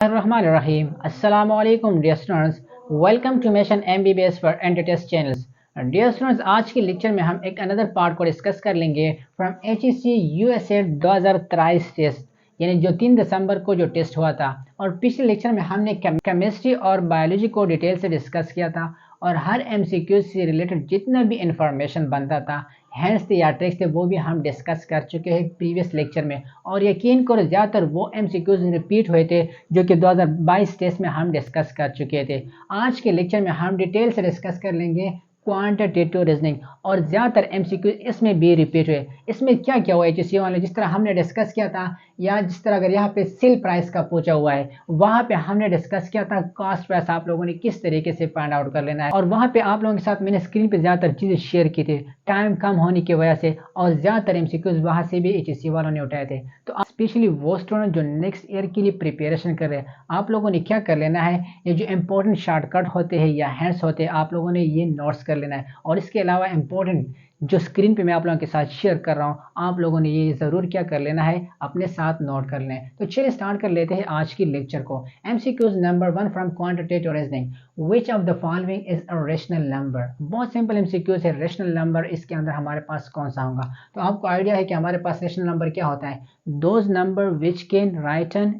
Rahim. Assalamu alaikum dear students. Welcome to Mission MBBS for Entities channels. Dear students, आज के lecture में हम एक अनदर पार्ट को डिस्कस कर लेंगे फ्रॉम HEC USA 2023 टेस्ट, यानी जो 3 दिसंबर को जो टेस्ट हुआ था। और पिछले लेक्चर में हमने केमिस्ट्री और बायोलॉजी को डिटेल से डिस्कस किया था और हर MCQ से रिलेटेड जितना भी इंफॉर्मेशन बनता था, हैंड्स थे या ट्रिक्स थे, वो भी हम डिस्कस कर चुके हैं प्रीवियस लेक्चर में। और यकीन करो ज़्यादातर वो MCQs रिपीट हुए थे जो कि 2022 टेस्ट में हम डिस्कस कर चुके थे। आज के लेक्चर में हम डिटेल से डिस्कस कर लेंगे क्वांटिटेटिव रीजनिंग, और ज़्यादातर MCQ इसमें भी रिपीट हुए। इसमें क्या क्या हुआ HEC वाले, जिस तरह हमने डिस्कस किया था, या जिस तरह अगर यहाँ पे सेल प्राइस का पूछा हुआ है, वहाँ पे हमने डिस्कस किया था कॉस्ट प्राइस आप लोगों ने किस तरीके से फाइंड आउट कर लेना है। और वहाँ पे आप लोगों के साथ मैंने स्क्रीन पे ज़्यादातर चीज़ें शेयर की थी टाइम कम होने की वजह से, और ज़्यादातर MCQs वहाँ से भी HEC वालों ने उठाए थे। तो स्पेशली वो स्टूडेंट जो नेक्स्ट ईयर के लिए प्रिपरेशन कर रहे हैं, आप लोगों ने क्या कर लेना है, ये जो इंपॉर्टेंट शॉर्टकट होते हैं या हैंड्स होते हैं, आप लोगों ने ये नोट्स कर लेना है। और इसके अलावा इंपॉर्टेंट जो स्क्रीन पे मैं आप लोगों के साथ शेयर कर रहा हूँ, आप लोगों ने ये ज़रूर क्या कर लेना है, अपने साथ नोट कर लें। तो चलिए स्टार्ट कर लेते हैं आज की लेक्चर को। MCQs number 1 from quantitative reasoning, which of the following is a rational number. बहुत सिंपल MCQs है। रेशनल नंबर इसके अंदर हमारे पास कौन सा होगा, तो आपको आइडिया है कि हमारे पास रेशनल नंबर क्या होता है, those number which can written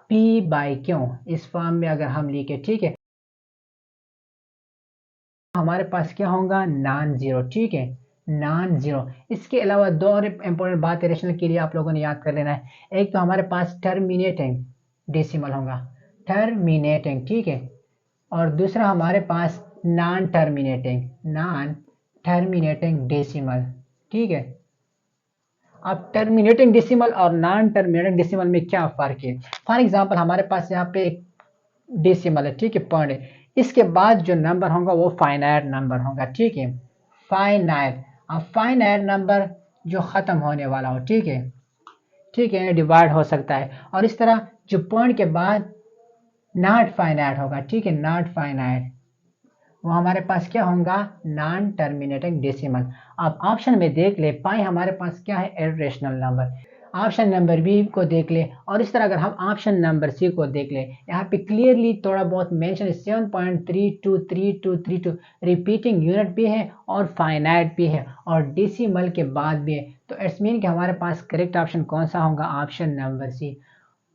P by Q इस फॉर्म में अगर हम लिखे, ठीक है, हमारे पास क्या होगा, नॉन जीरो। ठीक है, नॉन जीरो। इसके अलावा दो और इंपॉर्टेंट बात रेशनल के लिए आप लोगों ने याद कर लेना है। एक तो हमारे पास टर्मिनेटिंग डेसिमल होगा, टर्मिनेटिंग, ठीक है, और दूसरा हमारे पास नॉन टर्मिनेटिंग डेसिमल, ठीक है। अब टर्मिनेटिंग डेसिमल और नॉन टर्मिनेटिंग डेसिमल में क्या फर्क है। फॉर एग्जांपल हमारे पास यहाँ पे एक डेसिमल है, ठीक है, पॉइंट है, इसके बाद जो नंबर होगा वो फाइनाइट नंबर होगा, ठीक है, फाइनाइट। अब फाइनाइट नंबर जो खत्म होने वाला हो, ठीक है, ठीक है, डिवाइड हो सकता है। और इस तरह जो पॉइंट के बाद नॉट फाइनाइट होगा, ठीक है, नॉट फाइनाइट, वो हमारे पास क्या होगा, नॉन टर्मिनेटिंग डेसिमल। अब ऑप्शन में देख ले, पाई हमारे पास क्या है, irrational number. Option number B को देख ले, और इस तरह अगर हम ऑप्शन नंबर सी को देख ले, यहाँ पे क्लियरली थोड़ा बहुत मेंशन 7.323232 रिपीटिंग यूनिट भी है और फाइनाइट भी है और डेसिमल के बाद भी है। तो इट्स मीन कि हमारे पास करेक्ट ऑप्शन कौन सा होगा, ऑप्शन नंबर सी।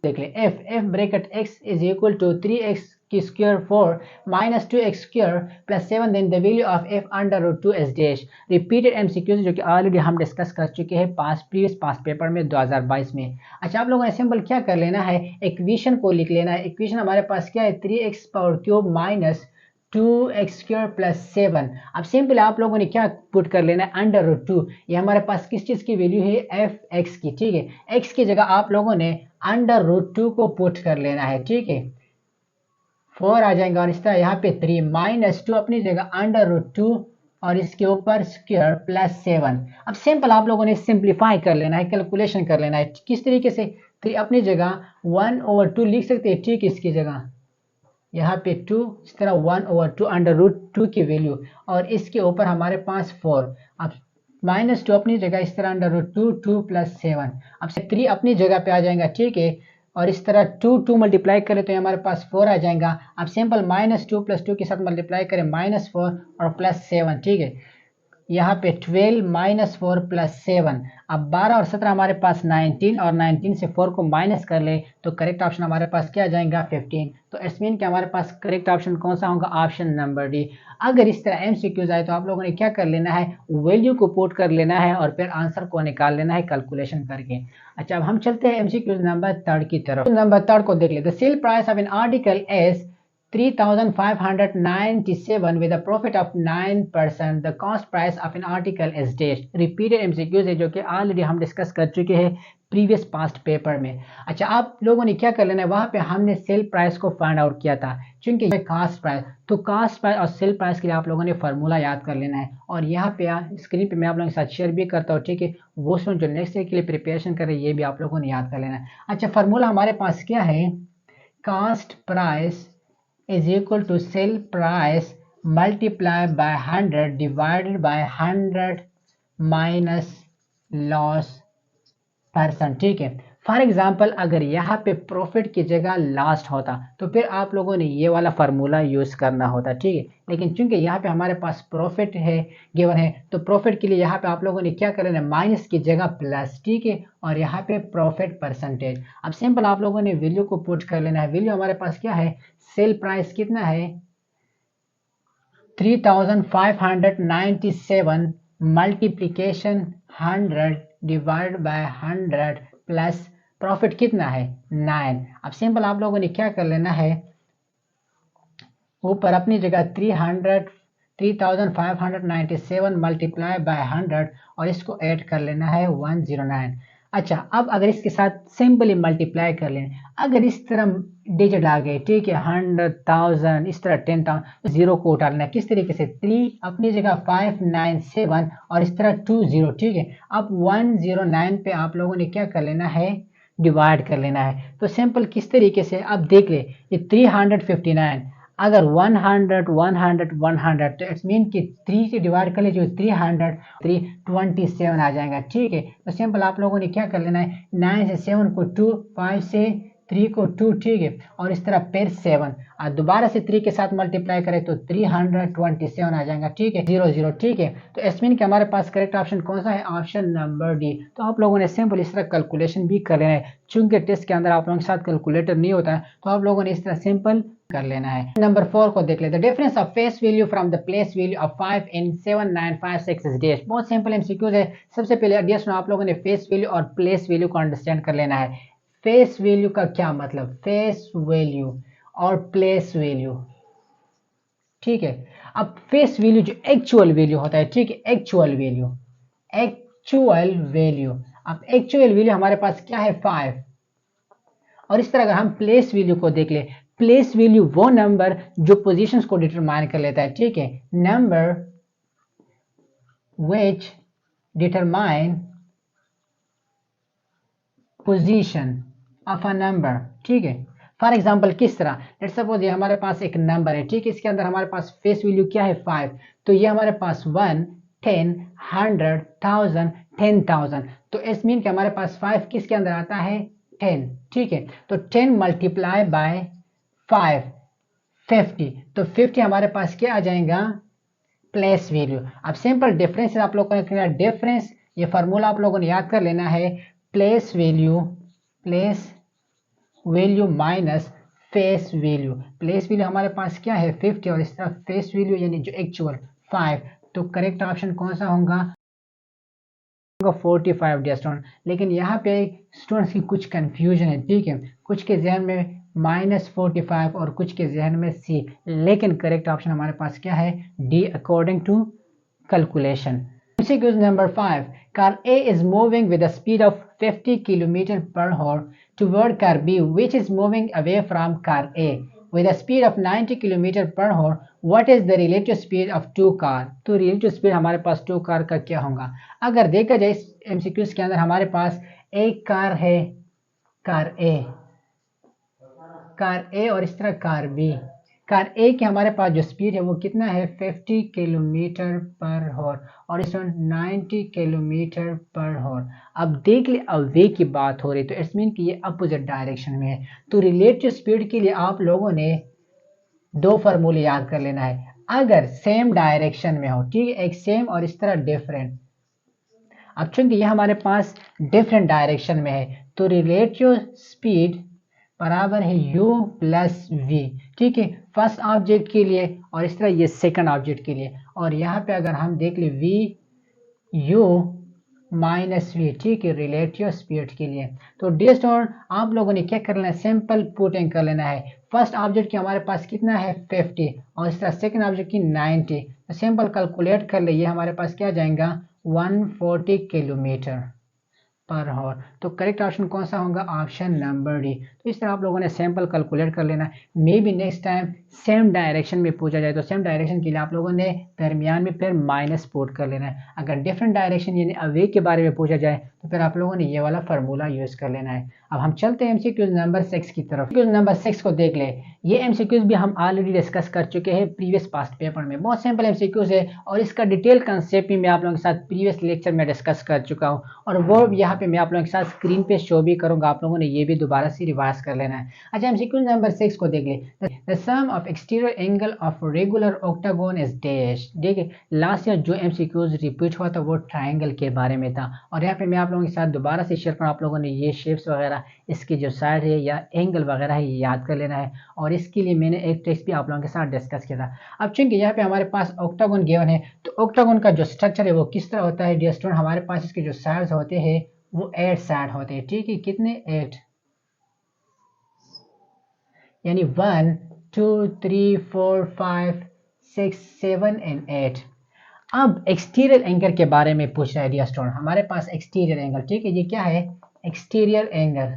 देख ले, F bracket x is equal to 3x की square 4 minus 2x square plus 7, then the value of f under root 2 is dash. Repeated MCQs जो कि ऑलरेडी हम डिस्कस कर चुके हैं प्रीवियस पास पेपर में 2022 में। अच्छा, आप लोगों ने सिंपल क्या कर लेना है, इक्वेशन को लिख लेना है। इक्वेशन हमारे पास क्या है, 3x power cube minus 2x square plus 7। अब सिंपल आप लोगों ने क्या पुट कर लेना है, अंडर रूट 2। ये हमारे पास किस चीज की वैल्यू है, fx की, ठीक है। x की जगह आप लोगों ने अंडर रूट 2 को पुट कर लेना है, ठीक है, 4 आ जाएगा। और इस तरह यहाँ पे 3 माइनस 2 अपनी जगह अंडर रूट 2 और इसके ऊपर स्क्वायर प्लस 7। अब सिंपल आप लोगों ने सिंप्लीफाई कर लेना है, कैलकुलेशन कर लेना है। किस तरीके से, 3 अपनी जगह 1/2 लिख सकते हैं, ठीक, इसकी जगह यहाँ पे 2, इस तरह 1/2 अंडर रूट 2 की वैल्यू, और इसके ऊपर हमारे पास 4। अब माइनस 2 अपनी जगह इस तरह अंडर रूट 2 प्लस 7। अब 3 अपनी जगह पे आ जाएगा, ठीक है, और इस तरह 2 मल्टीप्लाई करें तो हमारे पास 4 आ जाएगा। अब सिंपल माइनस 2 प्लस 2 के साथ मल्टीप्लाई करें, -4 और प्लस 7, ठीक है, यहाँ पे 12 माइनस 4 प्लस 7। अब 12 और 17 हमारे पास 19, और 19 से 4 को माइनस कर ले तो करेक्ट ऑप्शन हमारे पास क्या आ जाएगा, 15। तो इट्स मीन कि हमारे पास करेक्ट ऑप्शन कौन सा होगा, ऑप्शन नंबर डी। अगर इस तरह MCQs आए तो आप लोगों ने क्या कर लेना है, वैल्यू को पुट कर लेना है और फिर आंसर को निकाल लेना है कैलकुलेशन करके। अच्छा, अब हम चलते हैं MCQs नंबर 3 की तरफ। नंबर 3 को देख ले, the sale price of an article is 3,597 with a profit of 9%. The cost price of an article is dash. Repeated MCQs है जो कि ऑलरेडी हम डिस्कस कर चुके हैं प्रीवियस पास्ट पेपर में। अच्छा, आप लोगों ने क्या कर लेना है, वहां पे हमने सेल प्राइस को फाइंड आउट किया था, चूंकि कास्ट प्राइस, तो कास्ट प्राइस और सेल प्राइस के लिए आप लोगों ने फार्मूला याद कर लेना है। और यहाँ पे स्क्रीन पे मैं आप लोगों के साथ शेयर भी करता हूँ, ठीक है, वो जो नेक्स्ट ईयर के लिए प्रिपरेशन कर रहे हैं ये भी आप लोगों ने याद कर लेना है। अच्छा, फार्मूला हमारे पास क्या है, cost price is equal to sell price multiplied by 100 divided by 100 minus loss percent, ठीक है। फॉर एग्जाम्पल अगर यहाँ पे प्रॉफिट की जगह लास्ट होता तो फिर आप लोगों ने ये वाला फार्मूला यूज़ करना होता, ठीक है। लेकिन चूंकि यहाँ पे हमारे पास प्रॉफिट है गिवन है, तो प्रॉफिट के लिए यहाँ पे आप लोगों ने क्या कर लेना है, माइनस की जगह प्लस, ठीक है। और यहाँ पे प्रॉफिट परसेंटेज। अब सिंपल आप लोगों ने वैल्यू को पुट कर लेना है। वैल्यू हमारे पास क्या है, सेल प्राइस कितना है 3597 multiplication 100 divide by 100 plus profit कितना है 9। अब सिंपल आप लोगों ने क्या कर लेना है, ऊपर अपनी जगह 3597 मल्टीप्लाई बाय 100 और इसको ऐड कर लेना है 109। अच्छा, अब अगर इसके साथ सिंपली मल्टीप्लाई कर लें, अगर इस तरह डिजिट आ गए, ठीक है, 100,000 इस तरह 10,000, जीरो को उठाना किस तरीके से, 3 अपनी जगह 597 और इस तरह 20, ठीक है। अब 109 पे आप लोगों ने क्या कर लेना है, डिवाइड कर लेना है। तो सिंपल किस तरीके से, अब देख ले ये 359, अगर 100 100 100 तो इट्स मीन कि 3 से डिवाइड कर ले जो 300 327 आ जाएगा, ठीक है। तो सिंपल आप लोगों ने क्या कर लेना है, 9 से 7 को 2, 5 से 3 को 2, ठीक है, और इस तरह फिर 7 और दोबारा से 3 के साथ मल्टीप्लाई करें तो 327 आ जाएगा, ठीक है, 00, ठीक है। तो इट्स मीन कि हमारे पास करेक्ट ऑप्शन कौन सा है, ऑप्शन नंबर डी। तो आप लोगों ने सिंपल इस तरह कैलकुलेशन भी कर लेना है। चूंकि टेस्ट के अंदर आप लोगों के साथ कैलकुलेटर नहीं होता है, तो आप लोगों ने इस तरह सिंपल कर लेना है। नंबर 4 को देख लेते हैं। Difference of face value from the place value of 5 in 7956 is dash. बहुत सिंपल एमसीक्यूज है। सबसे पहले डैश में आप लोगों ने फेस वैल्यू और प्लेस वैल्यू को अंडरस्टैंड कर लेना है। फेस वैल्यू का क्या मतलब, फेस वैल्यू और प्लेस वैल्यू, ठीक है। अब फेस वैल्यू जो एक्चुअल वैल्यू होता है, ठीक है, एक्चुअल वैल्यू, एक्चुअल वैल्यू। अब एक्चुअल वैल्यू हमारे पास क्या है 5, और इस तरह अगर हम प्लेस वैल्यू को देख ले, प्लेस वैल्यू वो नंबर जो पोजीशंस को डिटरमाइन कर लेता है, ठीक है, number which determine position of a number, ठीक है। फॉर एग्जाम्पल किस तरह, लेट्स सपोज ये हमारे पास एक नंबर है, ठीक है, इसके अंदर हमारे पास फेस वैल्यू क्या है 5, तो ये हमारे पास 1 10 100 1000 10,000, तो इट्स मीन कि हमारे पास 5 किसके अंदर आता है 10, ठीक है। तो 10 मल्टीप्लाई बाय 5 50, तो 50 हमारे पास क्या आ जाएगा, प्लेस वैल्यू। अब सिंपल डिफरेंस आप लोगों ने डिफरेंस, ये फार्मूला आप लोगों ने याद कर लेना है, place value minus face value. Place value हमारे पास क्या है 50 और इस तरह फेस वैल्यू यानी जो एक्चुअल 5, तो करेक्ट ऑप्शन कौन सा होगा 45 डियर स्टूडेंट। लेकिन यहाँ पे स्टूडेंट्स की कुछ कंफ्यूजन है, ठीक है, कुछ के जहन में -45 और कुछ के जहन में सी, लेकिन करेक्ट ऑप्शन हमारे पास क्या है D according to calculation. Number 5. Car A is moving with a speed of 50 km per hour toward car B, which is moving away from car A with a speed of 90 km per hour. What is the relative speed of two car? तो relative speed हमारे पास to car का क्या होगा। अगर देखा जाए इस MCQs के अंदर हमारे पास एक कार है, कार ए और इस तरह कार बी। कार ए की हमारे पास जो स्पीड है वो कितना है 50 किलोमीटर पर हॉर और इसमें 90 किलोमीटर पर हॉर। अब देख ले अवे की बात हो रही, तो इट्स मीन कि ये अपोजिट डायरेक्शन में है। तो रिलेटिव स्पीड के लिए आप लोगों ने दो फार्मूले याद कर लेना है। अगर सेम डायरेक्शन में हो, ठीक है, एक सेम और इस तरह डिफरेंट। अब चूंकि ये हमारे पास डिफरेंट डायरेक्शन में है, तो रिलेटिव स्पीड बराबर है u प्लस वी, ठीक है, फर्स्ट ऑब्जेक्ट के लिए और इस तरह ये सेकंड ऑब्जेक्ट के लिए। और यहाँ पे अगर हम देख ले v u माइनस वी, ठीक है, रिलेटिव स्पीड के लिए। तो डियर स्टूडेंट आप लोगों ने क्या कर लेना है, सिंपल पुटिंग कर लेना है। फर्स्ट ऑब्जेक्ट की हमारे पास कितना है 50 और इस तरह सेकंड ऑब्जेक्ट की 90, तो सिंपल कैलकुलेट कर ले, ये हमारे पास क्या जाएगा 140 किलोमीटर पर हॉर। तो करेक्ट ऑप्शन कौन सा होगा ऑप्शन नंबर डी। तो इस तरह आप लोगों ने सैंपल कैलकुलेट कर लेना है। May be next time same direction में पूछा जाए तो सेम डायरेक्शन के लिए आप लोगों ने दरमियान में फिर माइनस पुट कर लेना है। अगर डिफरेंट डायरेक्शन यानी अवे के बारे में पूछा जाए तो फिर आप लोगों ने ये वाला फार्मूला यूज कर लेना है। अब हम चलते हैं एमसीक्यूज नंबर 6 की तरफ। नंबर 6 को देख ले। ये एमसीक्यूज भी हम ऑलरेडी डिस्कस कर चुके हैं प्रीवियस पास्ट पेपर में। बहुत सिंपल एमसीक्यूज है और इसका डिटेल कंसेप्ट भी मैं आप लोगों के साथ प्रीवियस लेक्चर में डिस्कस कर चुका हूँ और वो यहाँ पे मैं आप लोगों के साथ स्क्रीन पे शो भी करूंगा। आप लोगों ने ये भी दोबारा से रिवाइज कर लेना है। अच्छा, एमसीक्यूज नंबर 6 को देख ले। The sum of exterior angle of regular octagon is dash. देखिए लास्ट ईयर जो एमसीक्यूज रिपीट हुआ था वो ट्राइंगल के बारे में था और यहाँ पे मैं आप लोगों के साथ दोबारा से शेयर करूँ। आप लोगों ने ये शेप्स वगैरह इसकी जो साइड है या एंगल वगैरह है ये याद कर लेना है और इसके लिए मैंने एक टेक्स्ट भी आप लोगों के साथ डिस्कस किया था। अब चूंकि यहाँ पे हमारे पास ऑक्टागोन गिवन है तो ऑक्टागोन का जो स्ट्रक्चर है वो किस तरह होता है डियर स्टूडेंट, हमारे पास इसके जो साइड्स होते हैं वो 8 साइड होते हैं। ठीक है, कितने 8 यानी 1 2 3 4 5 6 7 एंड 8। अब एक्सटीरियर एंगल के बारे में पूछ रहा है डियर स्टूडेंट, हमारे पास एक्सटीरियर एंगल। ठीक है, ये क्या है एक्सटीरियर एंगल।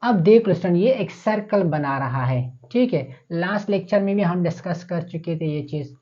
अब देख लो स्टूडेंट ये एक सर्कल बना रहा है। ठीक है, लास्ट लेक्चर में भी हम डिस्कस कर चुके थे ये चीज।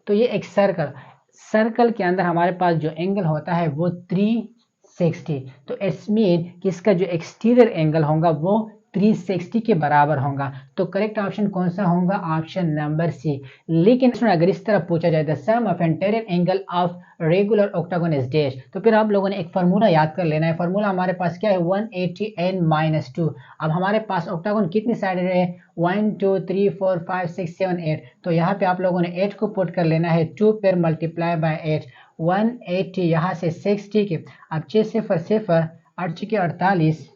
तो ये एक सर्कल के अंदर हमारे पास जो एंगल होता है वो 360। तो इट्स मीन कि इसका जो एक्सटीरियर एंगल होगा वो 360 के बराबर होगा। तो करेक्ट ऑप्शन कौन सा होगा, ऑप्शन नंबर सी। लेकिन अगर इस तरह पूछा जाए the sum of interior angle of regular octagon is dash, तो फिर आप लोगों ने एक फार्मूला याद कर लेना है। फार्मूला हमारे पास क्या है 180 n माइनस 2। अब हमारे पास ऑक्टागोन कितनी साइड है 1 2 3 4 5 6 7 8। तो यहाँ पे आप लोगों ने 8 को पुट कर लेना है 2 पर मल्टीप्लाई बाय 8 180 यहाँ से 6। ठीक है, अब 6 0 0 8 के 48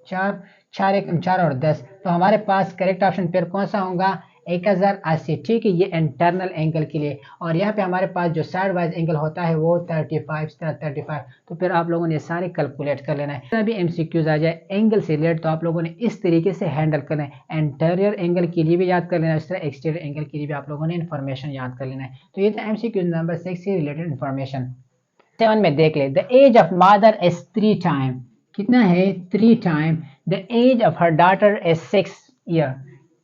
4 4 1 4 और 10। तो हमारे पास करेक्ट ऑप्शन फिर कौन सा होगा 1080। ठीक है, ये इंटरनल एंगल के लिए। और यहाँ पे हमारे पास जो साइड वाइज एंगल होता है वो 35। तो फिर आप लोगों ने सारे कैलकुलेट कर लेना है। अभी एमसीक्यूज आ जाए एंगल से रिलेटेड तो आप लोगों ने इस तरीके से हैंडल करना है। इंटीरियर एंगल के लिए भी याद कर लेना है, इस तरह एक्सटीरियर एंगल के लिए भी आप लोगों ने इन्फॉर्मेशन याद कर लेना है। तो ये था एमसीक्यूज नंबर 6 से रिलेटेड इन्फॉर्मेशन। 7 में देख ले the age of mother is 3 time. कितना है 3 time the age of her daughter is 6 year.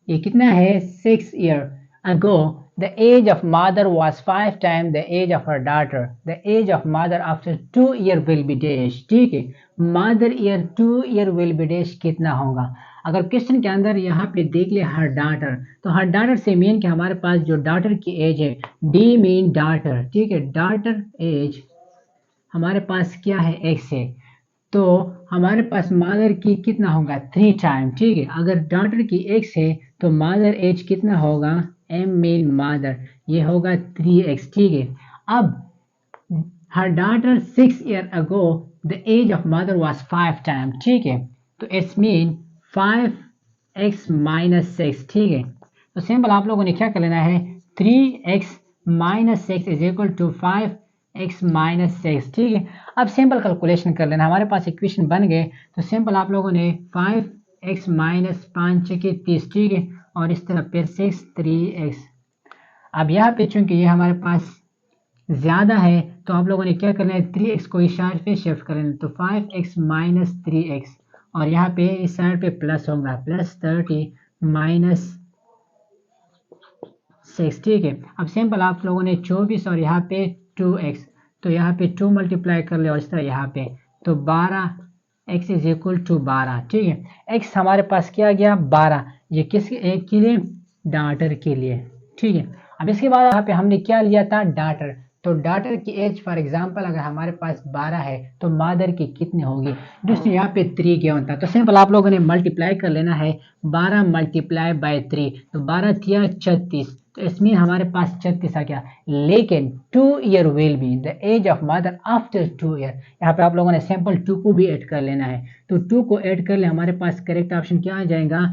ये कितना है 6 year ago the age of mother was 5 time the age of her daughter. The age of mother after 2 year will be dash. ठीक है, mother year 2 year will be dash कितना होगा। अगर question के अंदर यहाँ पे देख ले हर डॉटर, तो हर डॉटर से मीन कि हमारे पास जो डॉटर की एज है डी मीन डॉटर। ठीक है, डॉटर एज हमारे पास क्या है x है, तो हमारे पास मदर की कितना होगा 3 टाइम। ठीक है, अगर डॉटर की x है तो मदर एज कितना होगा m मीन मदर, ये होगा 3x। ठीक है, अब her daughter 6 year ago the age of mother was 5 time. ठीक है, तो इट्स मीन 5x माइनस 6। ठीक है, तो सिंपल आप लोगों ने क्या कर लेना है 3x minus 6 is equal to 5x minus 6। ठीक है, अब सिंपल कैलकुलेशन कर लेना। हमारे पास इक्वेशन बन गए तो सिंपल आप लोगों ने 5x माइनस 5 के 30। ठीक है, और इस तरफ फिर 6 3x। अब यहाँ पे चूंकि ये हमारे पास ज्यादा है तो आप लोगों ने क्या करना है 3x को इस साइड पे शिफ्ट कर लेना, तो 5x माइनस 3x और यहाँ पे इस साइड पे प्लस होगा प्लस 30 माइनस 6। ठीक है, अब सिंपल आप लोगों ने 24 और यहाँ पे 2x, तो यहाँ पे 2 मल्टीप्लाई कर ले और इस तरह यहाँ पे तो 12x इज इक्वल टू 12। ठीक है, x हमारे पास क्या गया 12, ये किस एक के लिए डॉटर के लिए। ठीक है, अब इसके बाद यहाँ पे हमने क्या लिया था डॉटर, तो डॉटर की एज फॉर एग्जांपल अगर हमारे पास 12 है तो मदर की कितनी होगी, दूसरी यहाँ पे 3 क्या होता है, तो सिंपल आप लोगों ने मल्टीप्लाई कर लेना है 12 मल्टीप्लाई बाय 3, तो 12 थिया 36, तो इसमें हमारे पास 36 आ गया। लेकिन 2 year will be the age of mother after 2 year. यहाँ पे आप लोगों ने सिंपल 2 को भी ऐड कर लेना है, तो 2 को ऐड कर ले हमारे पास करेक्ट ऑप्शन क्या आ जाएगा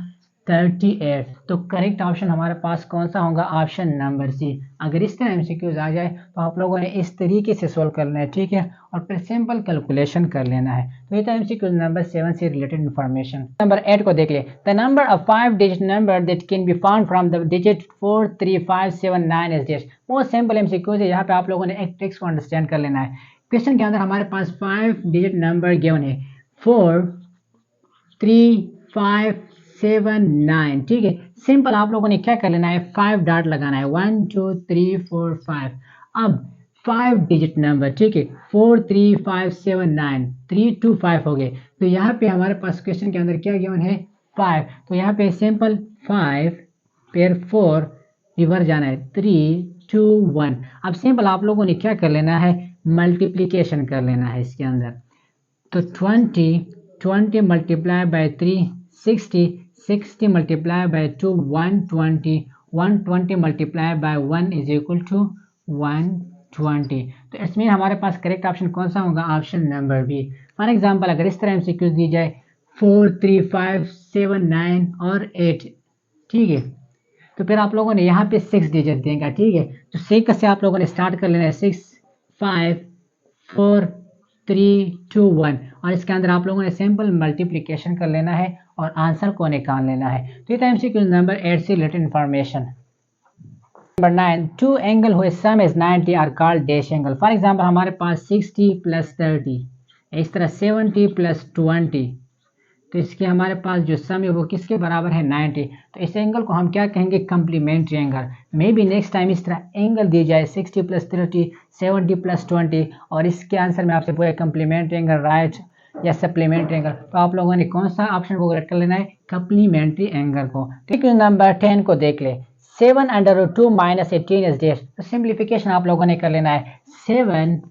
38। तो करेक्ट ऑप्शन हमारे पास कौन सा होगा ऑप्शन नंबर सी। अगर इस तरह एमसीक्यूज आ जाए तो आप लोगों ने इस तरीके से सोल्व करना है। ठीक है, और फिर सिंपल कैलकुलेशन कर लेना है। तो ये था एमसीक्यूज नंबर 7 से रिलेटेड इन्फॉर्मेशन। नंबर 8 को देख ले the number of 5 digit number that can be found from the digit 4 3 5 7 9 is this. बहुत सिंपल एमसीक्यूज है, यहाँ पे आप लोगों ने एक ट्रिक्स को अंडरस्टैंड कर लेना है। क्वेश्चन के अंदर हमारे पास 5 डिजिट नंबर गिवन है 4 3 579, ठीक है। सिंपल आप लोगों ने क्या कर लेना है, 5 डॉट लगाना है, 1 2 3 4 5। अब 5 डिजिट नंबर, ठीक है, 4 3 5 7 9 3 2 5 हो गए। तो यहाँ पे हमारे पास क्वेश्चन के अंदर क्या गिवन है, 5। तो यहाँ पे सिंपल 5 पेयर 4 रिवर्स जाना है, 3 2 1। अब सिंपल आप लोगों ने क्या कर लेना है, मल्टीप्लीकेशन कर लेना है इसके अंदर। तो 20 multiply by 3 60 multiply by 2 120 multiply by 1 is equal to 120। तो इसमें हमारे पास करेक्ट ऑप्शन कौन सा होगा, option number B. For example अगर इस तरह एमसीक्यूज दी जाए 4 3 5 7 9 और 8, ठीक है, तो फिर आप लोगों ने यहाँ पे 6 डिजिट देगा, ठीक है। तो 6 से आप लोगों ने स्टार्ट कर लेना है, 6 5 4 3 2 1, और इसके अंदर आप लोगों ने सिंपल मल्टीप्लिकेशन कर लेना है और आंसर को निकाल लेना है। तो ये था एमसीक्यू नंबर 8 से related information. Number 9, two angle हुए sum is 90 are called dash angle. For example हमारे पास 60 + 30, इस तरह 70 + 20, तो इसके हमारे पास जो सम है वो किसके बराबर है, 90। तो इस एंगल को हम क्या कहेंगे, complementary angle. Maybe next time इस तरह एंगल दी जाए 60 + 30 70 + 20, और इसके आंसर में आपसे पूरे कम्प्लीमेंट्री एंगल राइट या सप्लीमेंट्री एंगल, तो आप लोगों ने कौन सा ऑप्शन को करेक्ट कर लेना है, कम्प्लीमेंट्री एंगल को। ठीक है, नंबर 10 को देख ले, 7/2 - 18 इज डैश। तो सिंप्लीफिकेशन आप लोगों ने कर लेना है, 7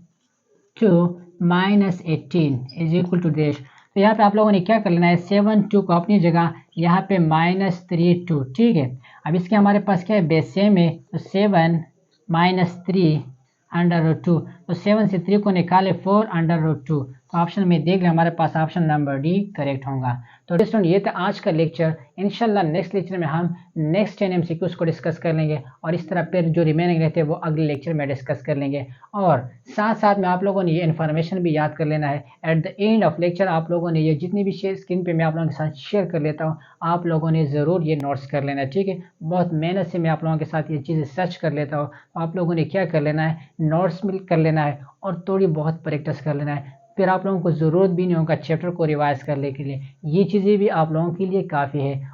2 - 18 इज इक्वल टू डैश। तो यहाँ पे आप लोगों ने क्या कर लेना है, 7 2 को अपनी जगह, यहाँ पे -3 2, ठीक है। अब इसके हमारे पास क्या है, बेस सेम है, तो 7 - 3/2, तो 7 से 3 को निकाले 4/2। तो ऑप्शन में देख लें हमारे पास ऑप्शन नंबर डी करेक्ट होगा। तो स्टूडेंट ये था आज का लेक्चर। इंशाल्लाह नेक्स्ट लेक्चर में हम नेक्स्ट 10 एमसीक्यूज को डिस्कस कर लेंगे, और इस तरह फिर जो रिमेनिंग रहते हैं वो अगले लेक्चर में डिस्कस कर लेंगे। और साथ साथ में आप लोगों ने ये इन्फॉर्मेशन भी याद कर लेना है, at the end of lecture आप लोगों ने ये जितनी भी शेयर स्क्रीन पे मैं आप लोगों के साथ शेयर कर लेता हूँ, आप लोगों ने ज़रूर ये नोट्स कर लेना है, ठीक है। बहुत मेहनत से मैं आप लोगों के साथ ये चीज़ें सर्च कर लेता हूँ, तो आप लोगों ने क्या कर लेना है, नोट्स मिल कर लेना है और थोड़ी बहुत प्रैक्टिस कर लेना है। फिर आप लोगों को ज़रूरत भी नहीं होगा चैप्टर को रिवाइज करने के लिए, ये चीज़ें भी आप लोगों के लिए काफ़ी है।